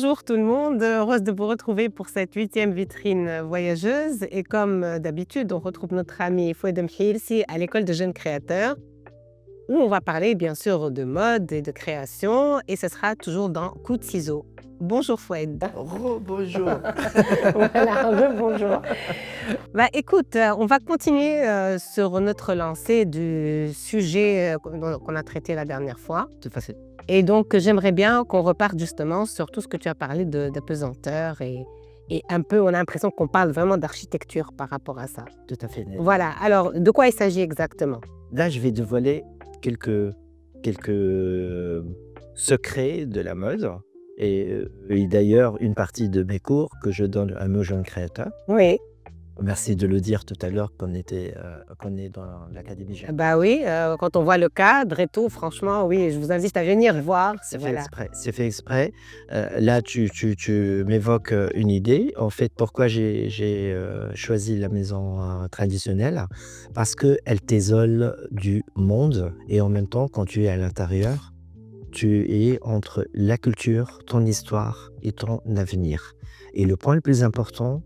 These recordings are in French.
Bonjour tout le monde, heureuse de vous retrouver pour cette 8e vitrine voyageuse et comme d'habitude, on retrouve notre ami Foued Mhilsi à l'école de jeunes créateurs où on va parler bien sûr de mode et de création et ce sera toujours dans Coup de ciseaux. Bonjour Foued. Rebonjour. Voilà, bonjour. Bah écoute, on va continuer sur notre lancée du sujet qu'on a traité la dernière fois. Tout à fait. Et donc, j'aimerais bien qu'on reparte justement sur tout ce que tu as parlé de pesanteur et un peu, on a l'impression qu'on parle vraiment d'architecture par rapport à ça. Tout à fait. Voilà, alors de quoi il s'agit exactement? Là, je vais dévoiler quelques secrets de la mode et d'ailleurs une partie de mes cours que je donne à nos jeunes créateurs. Oui, Merci de le dire tout à l'heure qu'on est dans l'Académie Jeune. bah oui, quand on voit le cadre et tout, franchement, oui, je vous invite à venir voir. C'est fait Voilà. exprès. C'est fait exprès. Là, tu m'évoques une idée. En fait, pourquoi j'ai choisi la maison traditionnelle? Parce qu'elle t'isole du monde et en même temps, quand tu es à l'intérieur, tu es entre la culture, ton histoire et ton avenir. Et le point le plus important,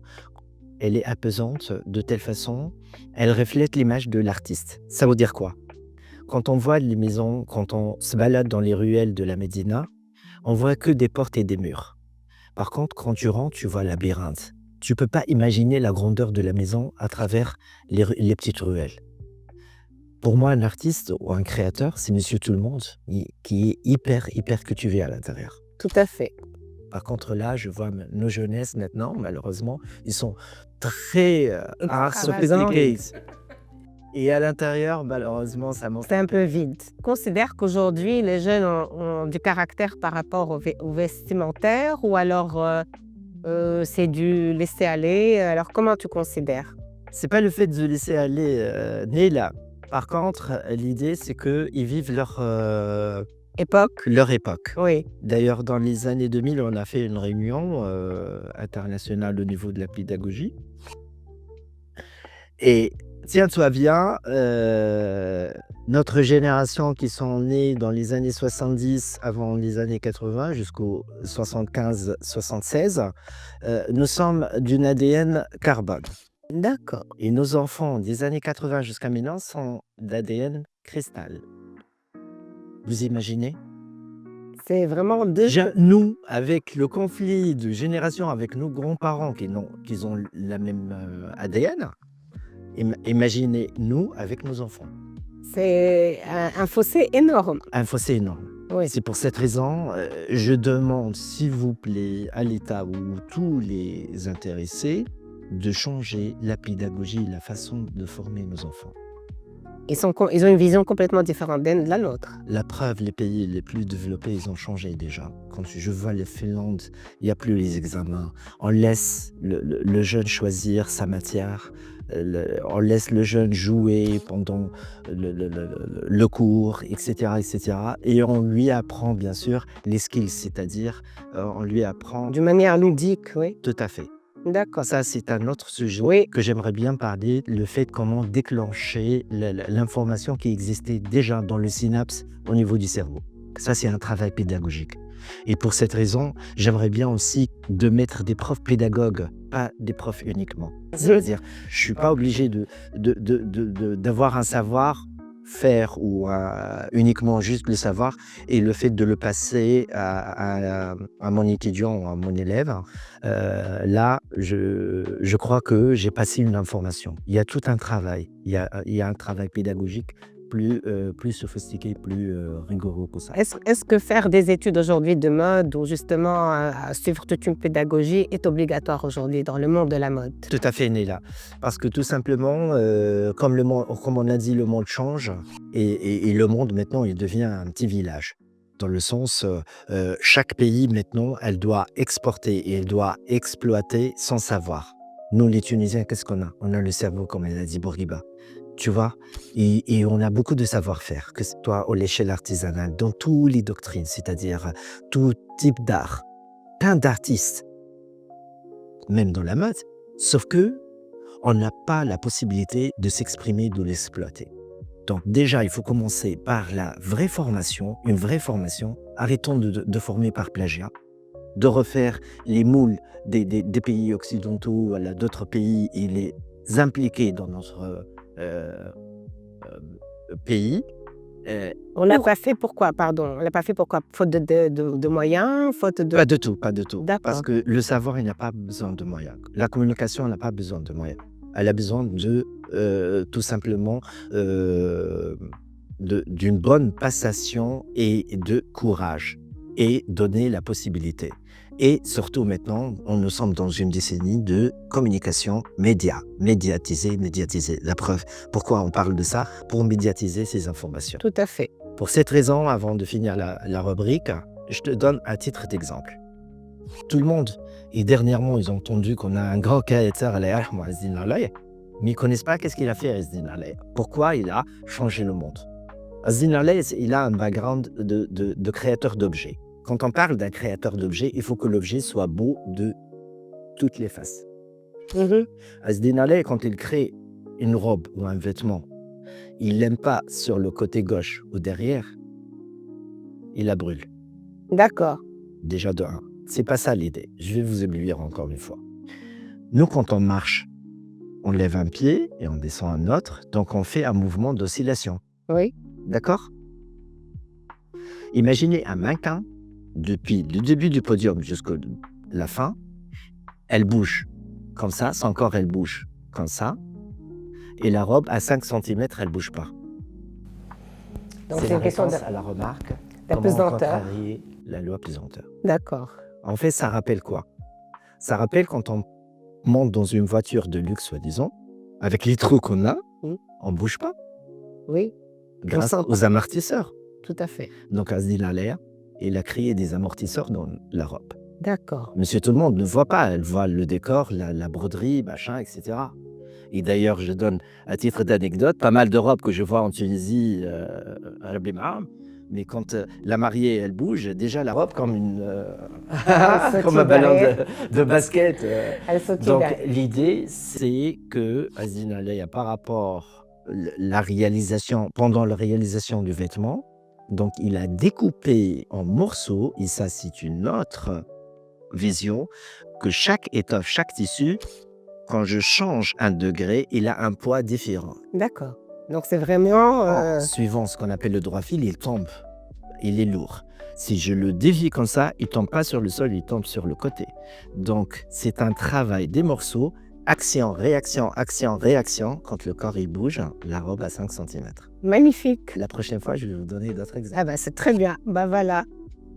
elle est apaisante de telle façon, elle reflète l'image de l'artiste. Ça veut dire quoi? Quand on voit les maisons, quand on se balade dans les ruelles de la Médina, on voit que des portes et des murs. Par contre, quand tu rentres, tu vois un labyrinthe. Tu peux pas imaginer la grandeur de la maison à travers les petites ruelles. Pour moi, un artiste ou un créateur, c'est monsieur tout le monde qui est hyper cultivé à l'intérieur. Tout à fait. Par contre, là, je vois nos jeunesses maintenant, malheureusement, ils sont très sophistiqués. Et à l'intérieur, malheureusement, ça manque. C'est un peu vide. Je considère qu'aujourd'hui, les jeunes ont du caractère par rapport au vestimentaire ou alors c'est du laisser aller. Alors, comment tu considères? C'est pas le fait de laisser aller né là. Par contre, l'idée, c'est qu'ils vivent Époque? leur époque. Oui. D'ailleurs, dans les années 2000, on a fait une réunion internationale au niveau de la pédagogie. Et tiens-toi bien, notre génération qui sont nés dans les années 70, avant les années 80, jusqu'au 75-76, nous sommes d'une ADN carbone. D'accord. Et nos enfants des années 80 jusqu'à maintenant sont d'ADN cristal. Vous imaginez? C'est vraiment deux. Déjà, nous, avec le conflit de génération avec nos grands-parents qui ont la même ADN, imaginez nous avec nos enfants. C'est un fossé énorme. Un fossé énorme. Oui. C'est pour cette raison, je demande s'il vous plaît à l'État ou tous les intéressés de changer la pédagogie, la façon de former nos enfants. Ils ont une vision complètement différente de la nôtre. La preuve, les pays les plus développés, ils ont changé déjà. Quand je vois la Finlande, il n'y a plus les examens. On laisse le jeune choisir sa matière. On laisse le jeune jouer pendant le cours, etc., etc. Et on lui apprend, bien sûr, les skills, c'est-à-dire on lui apprend... D'une manière ludique, oui. Tout à fait. D'accord. Ça, c'est un autre sujet Oui. que j'aimerais bien parler, le fait comment déclencher l'information qui existait déjà dans le synapse au niveau du cerveau. Ça, c'est un travail pédagogique. Et pour cette raison, j'aimerais bien aussi de mettre des profs pédagogues, pas des profs uniquement. C'est-à-dire, je ne suis pas obligé d'avoir un savoir-faire ou uniquement juste le savoir et le fait de le passer à mon étudiant ou à mon élève. Là, je crois que j'ai passé une information. Il y a tout un travail. Il y a un travail pédagogique plus sophistiqué, plus rigoureux que ça. Est-ce que faire des études aujourd'hui de mode ou justement suivre toute une pédagogie est obligatoire aujourd'hui dans le monde de la mode? Tout à fait, Néla. Parce que tout simplement, comme on a dit, le monde change et le monde maintenant, il devient un petit village. Dans le sens, chaque pays maintenant, elle doit exporter et elle doit exploiter son savoir. Nous, les Tunisiens, qu'est-ce qu'on a? On a le cerveau, comme elle a dit Bourguiba. Tu vois, et on a beaucoup de savoir-faire, que ce soit à l'échelle artisanale, dans toutes les doctrines, c'est-à-dire tout type d'art, plein d'artistes, même dans la mode, sauf que on n'a pas la possibilité de s'exprimer, de l'exploiter. Donc déjà, il faut commencer par la vraie formation, une vraie formation. Arrêtons de former par plagiat. de refaire les moules des pays occidentaux, voilà, d'autres pays et les impliquer dans notre pays. On l'a Pour pas fait pourquoi? Pardon, on l'a pas fait pourquoi? Faute de moyens? Faute de Pas de tout, pas de tout. Parce d'accord, que le savoir, il n'a pas besoin de moyens. La communication, elle n'a pas besoin de moyens. Elle a besoin de, tout simplement, d'une bonne passation et de courage et donner la possibilité. Et surtout maintenant, nous sommes dans une décennie de communication média, médiatiser, médiatiser. La preuve, pourquoi on parle de ça? Pour médiatiser ces informations. tout à fait. Pour cette raison, avant de finir la rubrique, je te donne un titre d'exemple. Tout le monde, et dernièrement, ils ont entendu qu'on a un grand Khaïter alayhi wa Azdin alayhi, mais ils ne connaissent pas qu'est-ce qu'il a fait Azdin alayhi. Pourquoi il a changé le monde. Azdin alayhi, il a un background de créateur d'objets. Quand on parle d'un créateur d'objets, il faut que l'objet soit beau de toutes les faces. Azdin alayhi, quand il crée une robe ou un vêtement, il l'aime pas sur le côté gauche ou derrière, il la brûle. D'accord. Déjà de 1. C'est pas ça l'idée. Je vais vous éblouir encore une fois. Nous, quand on marche, on lève un pied et on descend un autre, donc on fait un mouvement d'oscillation. Oui. D'accord? Imaginez un mannequin, depuis le début du podium jusqu'à la fin, elle bouge comme ça, son corps elle bouge comme ça, et la robe à 5 cm, elle bouge pas. Donc C'est c'est la une question réponse de à la remarque. la Comment pesanteur. contrarier la loi pesanteur. D'accord. En fait, ça rappelle quoi? Ça rappelle quand on monte dans une voiture de luxe, soi-disant, avec les trous qu'on a, on ne bouge pas, Oui, grâce sent aux amortisseurs. tout à fait. Donc, Azdin alayhi, il a créé des amortisseurs dans la robe. D'accord. Monsieur tout le monde ne voit pas, elle voit le décor, la broderie, machin, etc. Et d'ailleurs, je donne à titre d'anecdote, pas mal de robes que je vois en Tunisie, à la Blimam, mais quand la mariée, elle bouge, déjà la robe comme comme un ballon de basket. Elle sautille Donc, derrière. l'idée, c'est que Azdin alayhi, par rapport la réalisation, pendant la réalisation du vêtement, donc il a découpé en morceaux, et ça, c'est une autre vision, que chaque étoffe, chaque tissu, quand je change un degré, il a un poids différent. D'accord. Donc c'est vraiment Suivant ce qu'on appelle le droit fil, il tombe, il est lourd. Si je le dévie comme ça, il ne tombe pas sur le sol, il tombe sur le côté. Donc, c'est un travail des morceaux, action, réaction, action, réaction. Quand le corps il bouge, la robe à 5 cm. magnifique. La prochaine fois, je vais vous donner d'autres exemples. Ah bah c'est très bien. Bah voilà.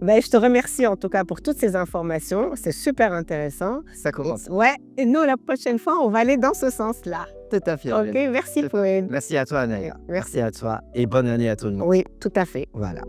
Bah, je te remercie en tout cas pour toutes ces informations. C'est super intéressant. Ça commence. Ouais. Et nous, la prochaine fois, on va aller dans ce sens-là. Tout à fait. Ok, merci Pauline. Merci à toi, Anaïa. Merci. Merci à toi et bonne année à tout le monde. Oui, tout à fait. Voilà.